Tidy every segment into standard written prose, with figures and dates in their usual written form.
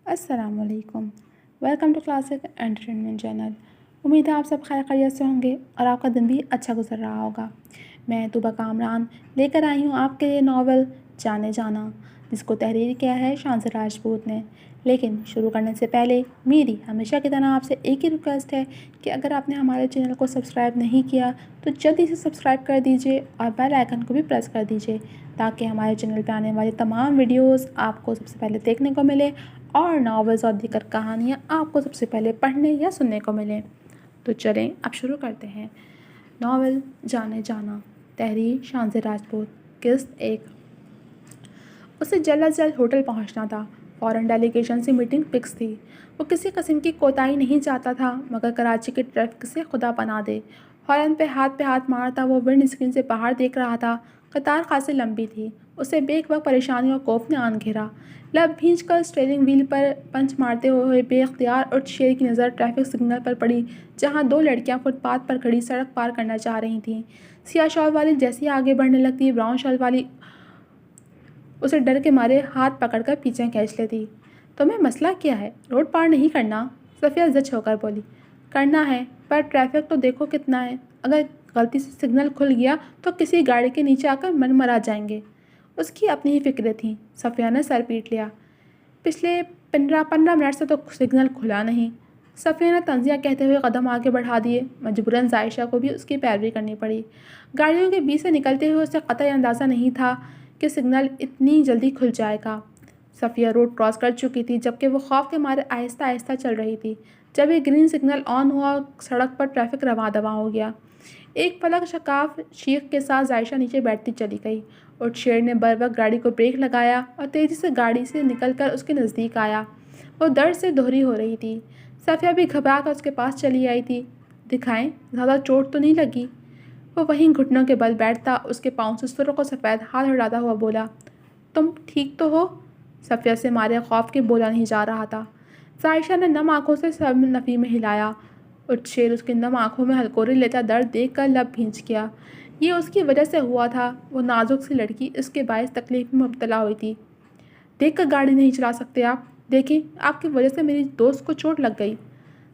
السلام علیکم، welcome to classic entertainment channel. امید ہے آپ سب خیر خیریت سے ہوں گے اور آپ کا دن بھی اچھا گزر رہا ہوگا۔ میں طوبیٰ کامران لے کر آئی ہوں آپ کے لیے ناول جانے جانا، جس کو تحریر کیا ہے شانزہ راجپوت نے۔ لیکن شروع کرنے سے پہلے میری ہمیشہ کی طرح آپ سے ایک ہی ریکویسٹ ہے کہ اگر آپ نے ہمارے چینل کو سبسکرائب نہیں کیا تو جلدی سے سبسکرائب کر دیجیے اور بیل آئیکن کو بھی پریس کر دیجیے تاکہ ہمارے چینل پہ آنے والی تمام ویڈیوز آپ کو سب سے پہلے دیکھنے کو ملے اور ناولز اور دیگر کہانیاں آپ کو سب سے پہلے پڑھنے یا سننے کو ملیں۔ تو چلیں اب شروع کرتے ہیں۔ ناول جانے جانا، تحریر شانزہ راجپوت، قسط 1۔ اسے جلد از جلد ہوٹل پہنچنا تھا۔ فورن ڈیلیگیشن سے میٹنگ فکس تھی۔ وہ کسی قسم کی کوتاہی نہیں چاہتا تھا مگر کراچی کے ٹریفک سے خدا پناہ دے۔ ہارن پہ ہاتھ مارتا وہ ونڈ اسکرین سے باہر دیکھ رہا تھا۔ قطار خاصی لمبی تھی۔ اسے بیک وقت پریشانی اور خوف نے آن گھیرا۔ لب بھینچ کر اسٹیئرنگ وہیل پر پنچ مارتے ہوئے بے اختیار اٹھ شیر کی نظر ٹریفک سگنل پر پڑی جہاں دو لڑکیاں فٹ پاتھ پر کھڑی سڑک پار کرنا چاہ رہی تھیں۔ سیاہ شال والی جیسے ہی آگے بڑھنے لگتی، براؤن شال والی اسے ڈر کے مارے ہاتھ پکڑ کر پیچھے کھینچ لیتی۔ تمہیں مسئلہ کیا ہے؟ روڈ پار نہیں کرنا؟ صفیہ زچ ہو کر بولی۔ کرنا ہے، پر ٹریفک تو دیکھو کتنا ہے۔ اگر غلطی سے سگنل کھل گیا تو کسی گاڑی کے نیچے آ کر مرا جائیں گے۔ اس کی اپنی ہی فکریں تھیں۔ صفیہ نے سر پیٹ لیا۔ پچھلے 15 منٹ سے تو سگنل کھلا نہیں۔ صفیہ نے طنزیہ کہتے ہوئے قدم آگے بڑھا دیے۔ مجبوراً عائشہ کو بھی اس کی پیروی کرنی پڑی۔ گاڑیوں کے بیچ سے نکلتے ہوئے اسے قطعی اندازہ نہیں تھا کہ سگنل اتنی جلدی کھل جائے گا۔ صفیہ روڈ کراس کر چکی تھی جبکہ وہ خوف کے مارے آہستہ آہستہ چل رہی تھی۔ جب یہ گرین سگنل آن ہوا اور سڑک پر ٹریفک رواں دواں ہو گیا، ایک پلک شکاف چیخ کے ساتھ عائشہ نیچے بیٹھتی چلی گئی اور شیر نے بر وقت گاڑی کو بریک لگایا اور تیزی سے گاڑی سے نکل کر اس کے نزدیک آیا۔ وہ درد سے دوہری ہو رہی تھی۔ صفیہ بھی گھبرا کر اس کے پاس چلی آئی تھی۔ دکھائیں، زیادہ چوٹ تو نہیں لگی؟ وہ وہیں گھٹنوں کے بل بیٹھتا اس کے پاؤں سے سرخ و سفید ہاتھ ہٹاتا ہوا بولا۔ تم ٹھیک تو ہو؟ صفیہ سے مارے خوف کے بولا نہیں جا رہا تھا۔ عائشہ نے نم آنکھوں سے سر نفی میں ہلایا۔ شیر اس کی نم آنکھوں میں ہلکوری لیتا درد دیکھ کر لب بھینچ گیا۔ یہ اس کی وجہ سے ہوا تھا۔ وہ نازک سی لڑکی اس کے باعث تکلیف میں مبتلا ہوئی تھی۔ دیکھ کر گاڑی نہیں چلا سکتے آپ؟ دیکھیں، آپ کی وجہ سے میری دوست کو چوٹ لگ گئی۔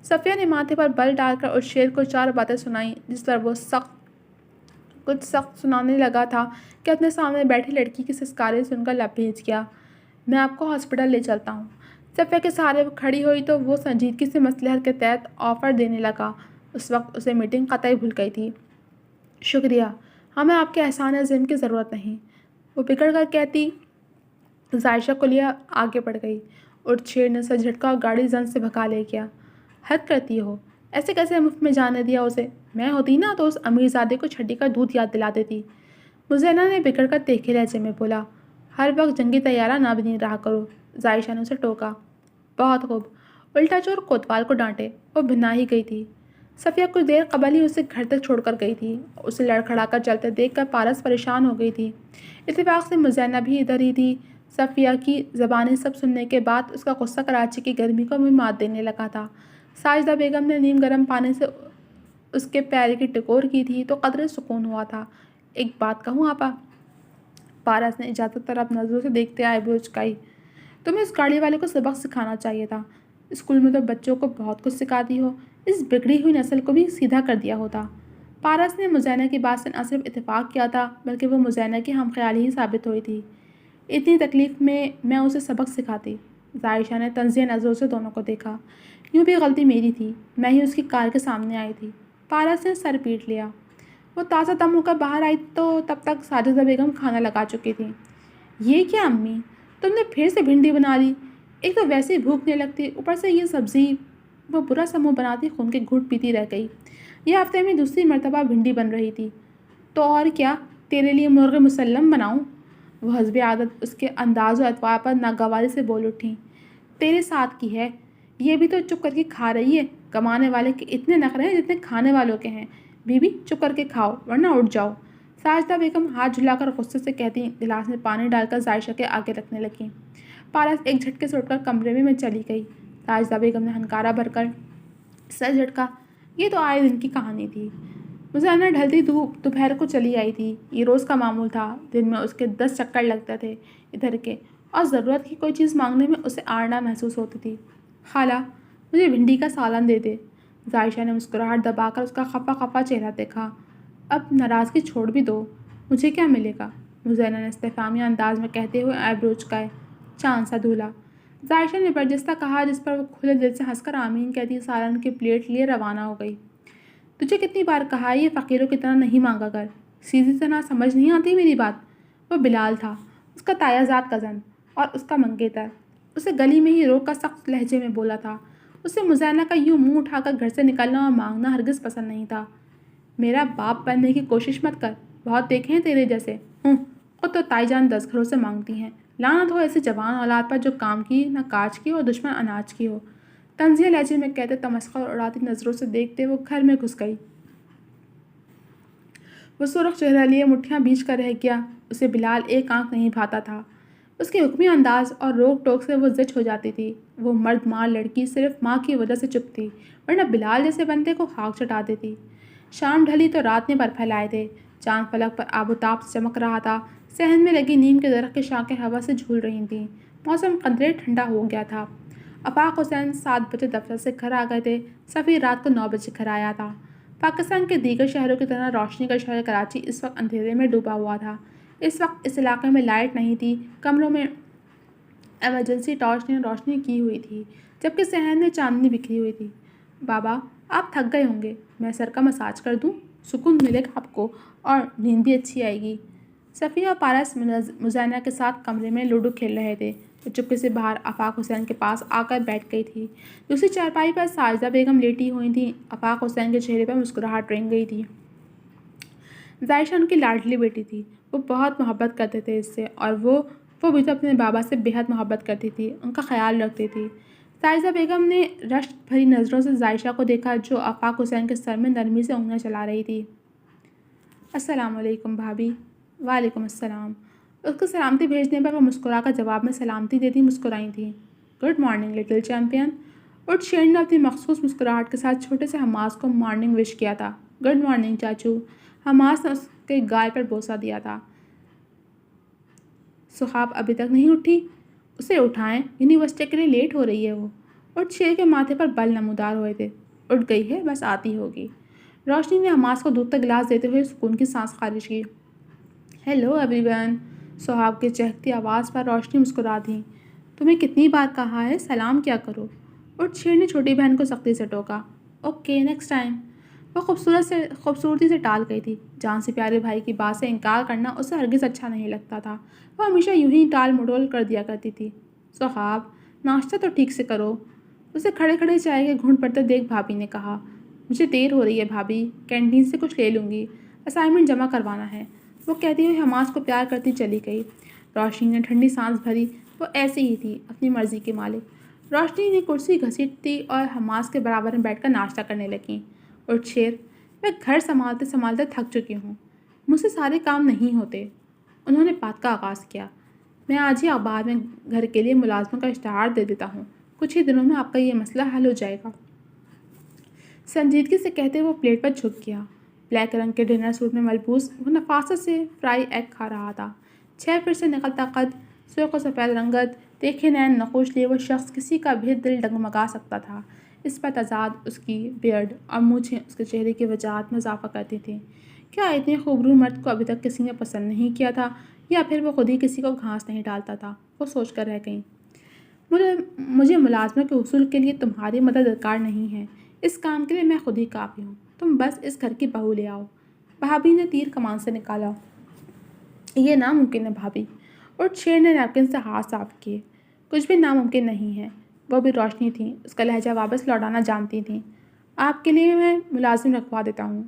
صفیہ نے ماتھے پر بل ڈال کر اس شیر کو 4 باتیں سنائیں جس پر وہ کچھ سخت سنانے لگا تھا کہ اپنے سامنے بیٹھی لڑکی کی سسکاریں سن کر لب بھینچ گیا۔ میں آپ کو ہاسپٹل لے چلتا ہوں۔ صفیہ کے سہارے کھڑی ہوئی تو وہ سنجیدگی سے مصلحت کے تحت آفر دینے لگا۔ اس وقت اسے میٹنگ قطعی بھول گئی تھی۔ شکریہ، ہمیں آپ کے احسان عظیم کی ضرورت نہیں، وہ بگڑ کر کہتی۔ عائشہ کو لیا آگے بڑھ گئی۔ شیر نے سر جھٹکا اور گاڑی زن سے بھگا لے گیا۔ حد کرتی ہو، ایسے کیسے مفت میں جانے دیا اسے؟ میں ہوتی نا تو اس امیر زادے کو چھٹی کا دودھ یاد دلا دیتی۔ مزینہ نے بگڑ کر تیکھے لہجے میں بولا۔ ہر وقت جنگی طیارہ نہ بنی رہا کرو، عائشہ نے اسے ٹوکا۔ بہت خوب، الٹا چور کوتوال کو ڈانٹے، وہ بھنا ہی گئی تھی۔ صفیہ کچھ دیر قبل ہی اسے گھر تک چھوڑ کر گئی تھی۔ اسے لڑکھڑا کر چلتے دیکھ کر پارس پریشان ہو گئی تھی۔ اتفاق سے مزینہ بھی ادھر ہی تھی۔ صفیہ کی زبانی سب سننے کے بعد اس کا غصہ کراچی کی گرمی کو بھی مات دینے لگا تھا۔ ساجدہ بیگم نے نیم گرم پانی سے اس کے پیر کی ٹکور کی تھی تو قدرے سکون ہوا تھا۔ ایک بات کہوں آپا؟ پارس نے اجازت طلب نظروں سے دیکھتے آئے بروز چکائی۔ تمہیں اس گاڑی والے کو سبق سکھانا چاہیے تھا۔ اسکول میں تو بچوں کو بہت کچھ سکھاتی ہو، اس بگڑی ہوئی نسل کو بھی سیدھا کر دیا ہوتا۔ پارس نے مزینہ کی بات سے نہ صرف اتفاق کیا تھا بلکہ وہ مزینہ کی ہم خیالی ہی ثابت ہوئی تھی۔ اتنی تکلیف میں اسے سبق سکھاتی۔ عائشہ نے طنزیہ نظروں سے دونوں کو دیکھا۔ یوں بھی غلطی میری تھی، میں ہی اس کی کار کے سامنے آئی تھی۔ پارس نے سر پیٹ لیا۔ وہ تازہ دم ہو کر باہر آئی تو تب تک ساجدہ بیگم کھانا لگا چکی تھیں۔ یہ کیا امی، تم نے پھر سے بھنڈی بنا لی؟ ایک تو ویسے ہی بھوک نہیں لگتی، اوپر سے یہ سبزی۔ وہ برا سا منہ بناتی خون کے گھونٹ پیتی رہ گئی۔ یہ ہفتے میں دوسری مرتبہ بھنڈی بن رہی تھی۔ تو اور کیا، تیرے لیے مرغ مسلم بناؤں؟ وہ حسب عادت اس کے انداز و اطوار پر ناگواری سے بول اٹھیں۔ تیرے ساتھ کی ہے، یہ بھی تو چپ کر کے کھا رہی ہے۔ کمانے والے کے اتنے نخرے ہیں جتنے کھانے والوں کے ہیں۔ بی بی چپ کر کے کھاؤ ورنہ اٹھ جاؤ، ساجدہ بیگم ہاتھ جھلا کر غصے سے کہتی گلاس میں پانی ڈال کر عائشہ کے آگے رکھنے لگیں۔ پارس ایک جھٹکے سے اٹھ کر کمرے میں چلی گئی۔ ساجدہ بیگم نے ہنکارا بھر کر سر جھٹکا۔ یہ تو آئے دن کی کہانی تھی۔ مزینہ ڈھلتی دوپہر کو چلی آئی تھی۔ یہ روز کا معمول تھا۔ دن میں اس کے 10 چکر لگتے تھے ادھر کے اور ضرورت کی کوئی چیز مانگنے میں اسے آڑنا محسوس ہوتی تھی۔ خالہ مجھے بھنڈی کا سالن دے دے۔ ظاہشہ نے مسکراہٹ دبا کر اس کا خفا خفا چہرہ دیکھا۔ اب ناراضگی چھوڑ بھی دو، مجھے کیا ملے گا؟ مزینہ نے استفہامیہ انداز میں کہتے ہوئے آئیبرو چکائے۔ چاند سا دھولا، ظاہشہ نے برجستہ کہا، جس پر وہ کھلے دل سے ہنس کر آمین کہتی سالن کی پلیٹ لیے روانہ ہو گئی۔ تجھے کتنی بار کہا ہے یہ فقیروں کی طرح نہیں مانگا کر، سیدھی طرح سمجھ نہیں آتی میری بات؟ وہ بلال تھا، اس کا تایا زاد کزن اور اس کا منگیتر، اسے گلی میں ہی روک کر سخت لہجے میں بولا تھا۔ اسے مزینہ کا یوں منہ اٹھا کر گھر سے نکلنا اور مانگنا ہرگز پسند نہیں تھا۔ میرا باپ بننے کی کوشش مت کر، بہت دیکھے ہیں تیرے جیسے۔ خود تو تائی جان 10 گھروں سے مانگتی ہیں، لعنت ہو ایسی جوان اولاد پر جو کام کی نہ کاج کی اور دشمن اناج کی ہو۔ طنزیہ لہجے میں کہتے تمسخر اور اڑاتی نظروں سے دیکھتے وہ گھر میں گھس گئی۔ وہ سرخ چہرہ لیے مٹھیاں بیچ کر رہ گیا۔ اسے بلال ایک آنکھ نہیں بھاتا تھا۔ اس کے حکمی انداز اور روک ٹوک سے وہ زچ ہو جاتی تھی۔ وہ مرد مار لڑکی صرف ماں کی وجہ سے چپ تھی، ورنہ بلال جیسے بندے کو خاک چٹا دیتی۔ شام ڈھلی تو رات نے پر پھیلائے تھے، چاند فلک پر آب و تاب سے چمک رہا تھا، صحن میں لگی نیم کے درخت کی شاخیں ہوا سے جھول رہی تھیں، موسم قدرے ٹھنڈا ہو گیا تھا۔ آفاق حسین 7 بجے دفتر سے گھر آ گئے تھے، سفیر رات کو 9 بجے گھر آیا تھا۔ پاکستان کے دیگر شہروں کی طرح روشنی کا شہر کراچی اس وقت اندھیرے میں ڈوبا ہوا تھا۔ اس وقت اس علاقے میں لائٹ نہیں تھی، کمروں میں ایمرجنسی ٹارچ نے روشنی کی ہوئی تھی، جبکہ صحن میں چاندنی بکھری ہوئی تھی۔ بابا آپ تھک گئے ہوں گے، میں سر کا مساج کر دوں؟ سکون ملے گا آپ کو اور نیند بھی اچھی آئے گی۔ صفیہ اور پارس مزینہ کے ساتھ کمرے میں لوڈو کھیل رہے تھے۔ وہ چپکے سے باہر آفاق حسین کے پاس آ کر بیٹھ گئی تھی۔ دوسری چارپائی پر ساجدہ بیگم لیٹی ہوئی تھیں۔ آفاق حسین کے چہرے پر مسکراہٹ رنگ گئی تھی۔ ظاہشہ ان کی لاڈلی بیٹی تھی، وہ بہت محبت کرتے تھے اس سے، اور وہ بھی تو اپنے بابا سے بے حد محبت کرتی تھی، ان کا خیال رکھتی تھی۔ ساجدہ بیگم نے رشک بھری نظروں سے ظاہشہ کو دیکھا، جو آفاق حسین کے سر میں نرمی سے انگلیاں چلا رہی تھی۔ السلام علیکم بھابھی۔ وعلیکم السلام۔ اس کو سلامتی بھیجنے پر وہ مسکرا کر جواب میں سلامتی دیتی مسکرائی تھیں۔ Good morning little champion. اٹھ شیر نے اپنی مخصوص مسکراہٹ کے ساتھ چھوٹے سے حماس کو مارننگ وش کیا تھا۔ گڈ مارننگ چاچو۔ حماس نے اس کے گال پر بوسہ دیا تھا۔ سحاب ابھی تک نہیں اٹھی؟ اسے اٹھائیں، یونیورسٹی کے لیے لیٹ ہو رہی ہے وہ۔ اٹھ شیر کے ماتھے پر بل نمودار ہوئے تھے۔ اٹھ گئی ہے، بس آتی ہوگی۔ روشنی نے حماس کو دودھ کا گلاس دیتے ہوئے سکون کی سانس خارج کی۔ Hello every one. سحاب کی چہکتی آواز پر روشنی مسکرا دی۔ تمہیں کتنی بار کہا ہے سلام کیا کرو؟ اٹھ شیر نے چھوٹی بہن کو سختی سے ٹوکا۔ Okay next time. وہ خوبصورتی سے ٹال گئی تھی۔ جان سے پیارے بھائی کی بات سے انکار کرنا اسے ہرگز اچھا نہیں لگتا تھا۔ وہ ہمیشہ یوں ہی ٹال مٹول کر دیا کرتی تھی۔ سحاب ناشتہ تو ٹھیک سے کرو۔ اسے کھڑے کھڑے چائے کے گھونٹ پڑتے دیکھ بھابھی نے کہا۔ مجھے دیر ہو رہی ہے بھابھی، کینٹین سے کچھ لے لوں گی، اسائنمنٹ جمع کروانا ہے، وہ کہتی ہوئی حماس کو پیار کرتی چلی گئی۔ روشنی نے ٹھنڈی سانس بھری، وہ ایسی ہی تھی، اپنی مرضی کی مالک۔ روشنی نے کرسی گھسیٹتی اور حماس کے برابر میں بیٹھ کر ناشتہ کرنے لگیں۔ اٹھ شیر، میں گھر سنبھالتے سنبھالتے تھک چکی ہوں، مجھ سے سارے کام نہیں ہوتے۔ انہوں نے بات کا آغاز کیا۔ میں آج ہی اخبار میں گھر کے لیے ملازموں کا اشتہار دے دیتا ہوں، کچھ ہی دنوں میں آپ کا یہ مسئلہ حل ہو جائے گا۔ سنجیدگی سے کہتے وہ پلیٹ پر جھک گیا۔ بلیک رنگ کے ڈنر سوٹ میں ملبوس وہ نفاست سے فرائی ایگ کھا رہا تھا۔ 6 فٹ سے نکلتا قد، سرخ و سفید رنگت، دیکھے نین نقوش لیے وہ شخص کسی کا بھی دل ڈگمگا سکتا تھا۔ اس پر تضاد اس کی بیئرڈ اور مونچھیں اس کے چہرے کی وجاہت میں اضافہ کرتی تھیں۔ کیا اتنے خوبرو مرد کو ابھی تک کسی نے پسند نہیں کیا تھا، یا پھر وہ خود ہی کسی کو گھاس نہیں ڈالتا تھا؟ وہ سوچ کر رہ گئیں۔ مجھے ملازموں کے حصول کے لیے تمہاری مدد درکار نہیں ہے، اس کام کے لیے میں خود ہی کافی ہوں، تم بس اس گھر کی بہو لے آؤ۔ بھابھی نے تیر کمان سے نکالا۔ یہ ناممکن ہے بھابھی۔ اور شیر نے نیپکن سے ہاتھ صاف کیے۔ کچھ بھی ناممکن نہیں ہے۔ وہ بھی روشنی تھیں، اس کا لہجہ واپس لوٹانا جانتی تھیں۔ آپ کے لیے میں ملازم رکھوا دیتا ہوں۔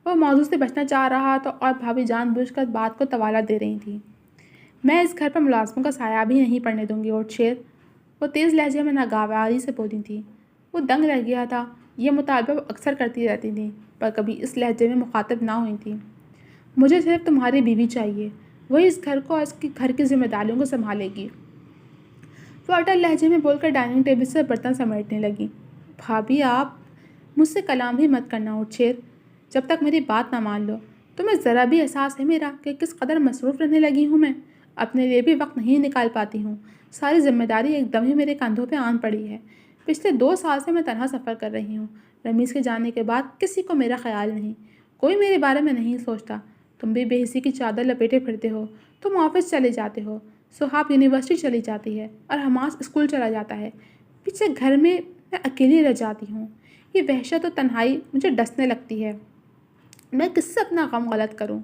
وہ موضوع سے بچنا چاہ رہا تھا اور بھابھی جان بوجھ کر بات کو طوالت دے رہی تھیں۔ میں اس گھر پر ملازموں کا سایہ بھی نہیں پڑنے دوں گی اور شیر، وہ تیز لہجے میں ناگواری سے بولی تھی۔ وہ دنگ رہ گیا تھا۔ یہ مطالبہ وہ اکثر کرتی رہتی تھیں، پر کبھی اس لہجے میں مخاطب نہ ہوئی تھیں۔ مجھے صرف تمہاری بیوی چاہیے، وہی اس گھر کو اور اس کی گھر کی ذمہ داریوں کو سنبھالے گی۔ وہ اٹل لہجے میں بول کر ڈائننگ ٹیبل سے برتن سمیٹنے لگی۔ بھابھی آپ مجھ سے کلام بھی مت کرنا اٹھ شیر، جب تک میری بات نہ مان لو۔ تمہیں ذرا بھی احساس ہے میرا کہ کس قدر مصروف رہنے لگی ہوں میں؟ اپنے لیے بھی وقت نہیں نکال پاتی ہوں۔ ساری ذمہ داری ایک دم ہی میرے کندھوں پہ آن پڑی ہے۔ پچھلے 2 سال سے میں تنہا سفر کر رہی ہوں۔ رمیز کے جانے کے بعد کسی کو میرا خیال نہیں، کوئی میرے بارے میں نہیں سوچتا۔ تم بھی بے حسی کی چادر لپیٹے پھرتے ہو۔ تم آفس چلے جاتے ہو، سہاب یونیورسٹی چلی جاتی ہے اور حماس اسکول چلا جاتا ہے۔ پیچھے گھر میں اکیلی رہ جاتی ہوں۔ یہ وحشت و تنہائی مجھے ڈسنے لگتی ہے۔ میں کس سے اپنا غم غلط کروں؟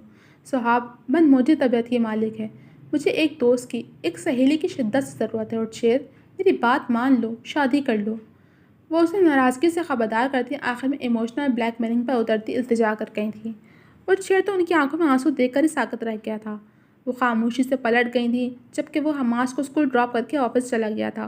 سہاب من موجی طبیعت کی مالک ہے۔ مجھے ایک دوست کی، ایک سہیلی کی شدت سے ضرورت ہے، اور شیر میری بات مان لو، شادی کر لو۔ وہ اسے ناراضگی سے خبردار کرتی، آخر میں ایموشنل بلیک میلنگ پر اترتی التجا کر گئی تھی۔ اور شیر تو ان کی آنکھوں میں آنسو دیکھ کر ہی ساکت رہ گیا تھا۔ وہ خاموشی سے پلٹ گئی تھی جبکہ وہ حماس کو اسکول ڈراپ کر کے آفس چلا گیا تھا۔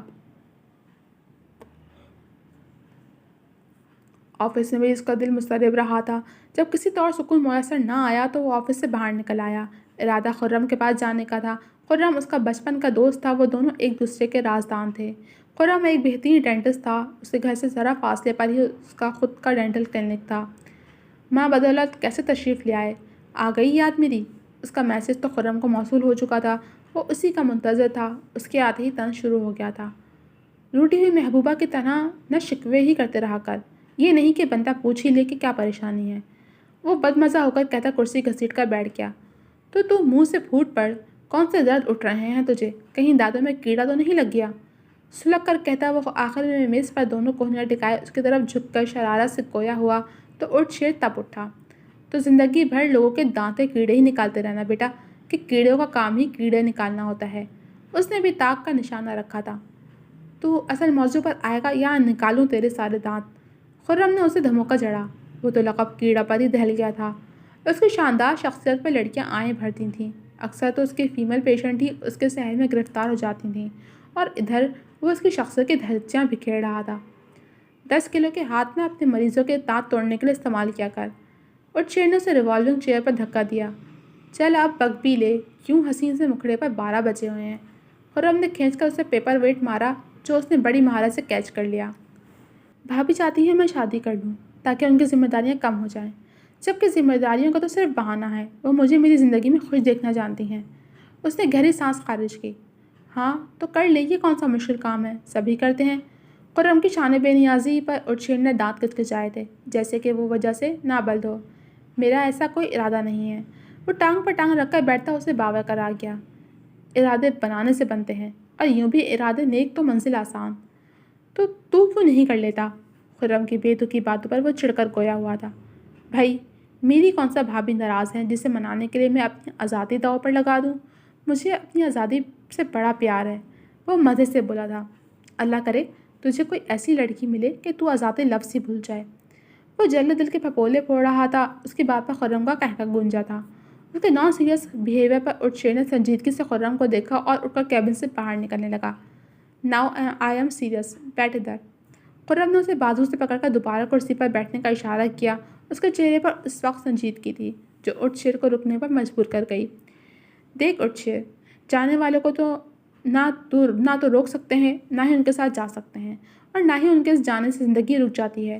آفس میں بھی اس کا دل مضطرب رہا تھا۔ جب کسی طور سکون میسر نہ آیا تو وہ آفس سے باہر نکل آیا۔ ارادہ خرم کے پاس جانے کا تھا۔ خرم اس کا بچپن کا دوست تھا، وہ دونوں ایک دوسرے کے رازدان تھے۔ خرم ایک بہترین ڈینٹسٹ تھا، اس کے گھر سے ذرا فاصلے پر ہی اس کا خود کا ڈینٹل کلینک تھا۔ ماں بدولت کیسے تشریف لے آئے؟ آ گئی یاد میری؟ اس کا میسج تو خرم کو موصول ہو چکا تھا، وہ اسی کا منتظر تھا۔ اس کے آتے ہی طنز شروع ہو گیا تھا۔ روٹی ہوئی محبوبہ کی طرح نہ شکوے ہی کرتے رہا کر، یہ نہیں کہ بندہ پوچھ ہی لے کہ کیا پریشانی ہے۔ وہ بدمزہ ہو کر کہتا کرسی گھسیٹ کر بیٹھ گیا۔ تو منہ سے پھوٹ پڑ، کون سے درد اٹھ رہے ہیں تجھے؟ کہیں دانتوں میں کیڑا تو نہیں لگ گیا؟ سلگ کر کہتا وہ آخر میں میز پر دونوں کوہنیاں ٹکائے اس کی طرف جھک کر شرارت سے گویا ہوا تو اٹھ شیر تب اٹھا۔ تو زندگی بھر لوگوں کے دانتے کیڑے ہی نکالتے رہنا بیٹا، کہ کیڑوں کا کام ہی کیڑے نکالنا ہوتا ہے۔ اس نے بھی طاق کا نشانہ رکھا تھا۔ تو اصل موضوع پر آئے گا یا نکالوں تیرے سارے دانت؟ خرم نے اسے دھموکا جڑا۔ وہ تو لقب کیڑا پر ہی دہل گیا تھا۔ اس کی شاندار شخصیت پر لڑکیاں آئیں بھرتی تھیں۔ اکثر تو اس کے فیمیل پیشنٹ ہی اس کے شہر میں گرفتار ہو جاتی تھیں، اور ادھر وہ اس کی شخصیت کی دھجیاں بکھیر رہا تھا۔ 10 کلو کے ہاتھ میں اپنے مریضوں کے دانت توڑنے کے لیے استعمال کیا کر۔ اور شیر نے اسے ریوالونگ چیئر پر دھکا دیا۔ چل اب بک بھی لے، کیوں حسین سے مکھڑے پر 12 بجے ہوئے ہیں۔ خرم نے کھینچ کر اسے پیپر ویٹ مارا جو اس نے بڑی مہارت سے کیچ کر لیا۔ بھابھی چاہتی ہیں میں شادی کر لوں تاکہ ان کی ذمہ داریاں کم ہو جائیں، جبکہ ذمہ داریوں کا تو صرف بہانہ ہے۔ وہ مجھے میری زندگی میں خوش دیکھنا جانتی ہیں۔ اس نے گہری سانس خارج کی۔ ہاں تو کر لے، یہ کون سا مشکل کام ہے، سبھی کرتے ہیں۔ خرم کی شان بے نیازی پر ارشیر نے دانت کچکچائے تھے جیسے کہ وہ وجہ سے نابلد ہو۔ میرا ایسا کوئی ارادہ نہیں ہے۔ وہ ٹانگ پر ٹانگ رکھ کر بیٹھتا اسے باور کرا گیا۔ ارادے بنانے سے بنتے ہیں، اور یوں بھی ارادے نیک تو منزل آسان۔ تو کیوں نہیں کر لیتا؟ خرم کی بے دکھی باتوں پر وہ چڑھ کر گویا ہوا تھا۔ بھائی میری کون سا بھابھی ناراض ہے جسے منانے کے لیے میں اپنی آزادی داؤ پر لگا دوں؟ مجھے اپنی آزادی سے بڑا پیار ہے، وہ مزے سے بولا تھا۔ اللہ کرے تجھے کوئی ایسی لڑکی ملے کہ تو آزادی لفظ ہی بھول جائے۔ وہ جلد دل کے پھپولے پھوڑ رہا تھا۔ اس کی بات پر خرم کا قہقہ گونجا تھا۔ اس کے نان سیریس بیہیویئر پر ارشیر نے سنجیدگی سے خرم کو دیکھا اور اٹھ کر کیبن سے باہر نکلنے لگا۔ ناؤ آئی ایم سیریس، بیٹھ ادھر۔ خرم نے اسے بازو سے پکڑ کر دوبارہ کرسی پر بیٹھنے کا اشارہ کیا۔ اس کے چہرے پر اس وقت سنجیدگی تھی جو ارشیر کو رکنے پر مجبور کر گئی۔ دیکھ ارشیر، جانے والوں کو تو نہ تو روک سکتے ہیں، نہ ہی ان کے ساتھ جا سکتے ہیں، اور نہ ہی ان کے جانے سے زندگی رک جاتی ہے۔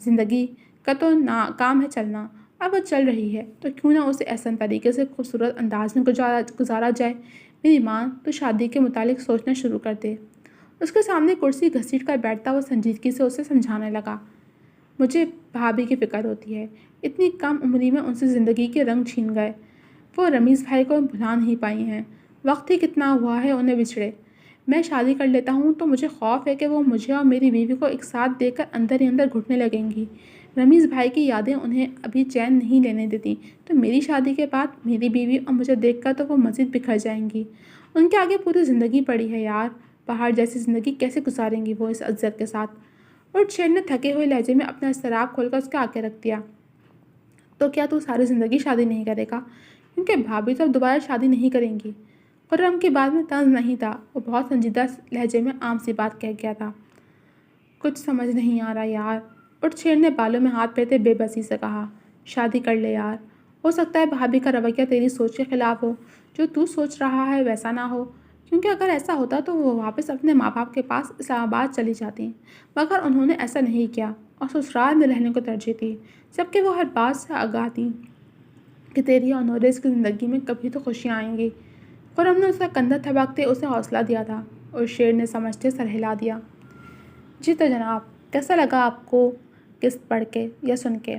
زندگی کا تو کام ہے چلنا، اب وہ چل رہی ہے تو کیوں نہ اسے احسن طریقے سے خوبصورت انداز میں گزارا جائے۔ میری ماں تو شادی کے متعلق سوچنا شروع کر دے۔ اس کے سامنے کرسی گھسیٹ کر بیٹھتا وہ سنجیدگی سے اسے سمجھانے لگا۔ مجھے بھابھی کی فکر ہوتی ہے، اتنی کم عمری میں ان سے زندگی کے رنگ چھین گئے۔ وہ رمیز بھائی کو بھلا نہیں پائی ہیں، وقت ہی کتنا ہوا ہے انہیں بچھڑے۔ میں شادی کر لیتا ہوں تو مجھے خوف ہے کہ وہ مجھے اور میری بیوی کو ایک ساتھ دیکھ کر اندر ہی اندر گھٹنے لگیں گی۔ رمیز بھائی کی یادیں انہیں ابھی چین نہیں لینے دیتی، تو میری شادی کے بعد میری بیوی اور مجھے دیکھ کر تو وہ مزید بکھر جائیں گی۔ ان کے آگے پوری زندگی پڑی ہے یار، پہاڑ جیسی زندگی کیسے گزاریں گی وہ اس عزر کے ساتھ؟ اور شیر نے تھکے ہوئے لہجے میں اپنا اضطراب کھول کر اس کے آگے رکھ دیا۔ تو کیا تو ساری زندگی شادی نہیں کرے گا؟ کیونکہ بھابھی تو اب دوبارہ شادی نہیں کریں گی۔ خرم کی بات میں طنز نہیں تھا، وہ بہت سنجیدہ لہجے میں عام سی بات کہہ گیا تھا۔ کچھ سمجھ نہیں آ رہا یار، اور شیر نے بالوں میں ہاتھ پھیرتے بے بسی سے کہا۔ شادی کر لے یار، ہو سکتا ہے بھابھی کا رویہ تیری سوچ کے خلاف ہو، جو تو سوچ رہا ہے ویسا نہ ہو، کیونکہ اگر ایسا ہوتا تو وہ واپس اپنے ماں باپ کے پاس اسلام آباد چلی جاتی، مگر انہوں نے ایسا نہیں کیا اور سسرال میں رہنے کو ترجیح دی، جبکہ وہ ہر بات سے آگاہ تھیں کہ تیری اور نورس کی زندگی میں کبھی تو خوشیاں آئیں گی۔ خرم نے اس کا کندھا تھپکتے اسے حوصلہ دیا تھا اور شیر نے سمجھتے سر ہلا دیا۔ جی تو جناب، کیسا لگا آپ کو قسط پڑھ کے یا سن کے؟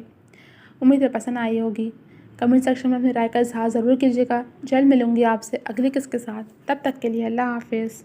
امید ہے پسند آئی ہوگی۔ کمنٹ سیکشن میں اپنی رائے کا اظہار ضرور کیجیے گا۔ جلد ملوں گی آپ سے اگلی قسط کے ساتھ، تب تک کے لیے اللہ حافظ۔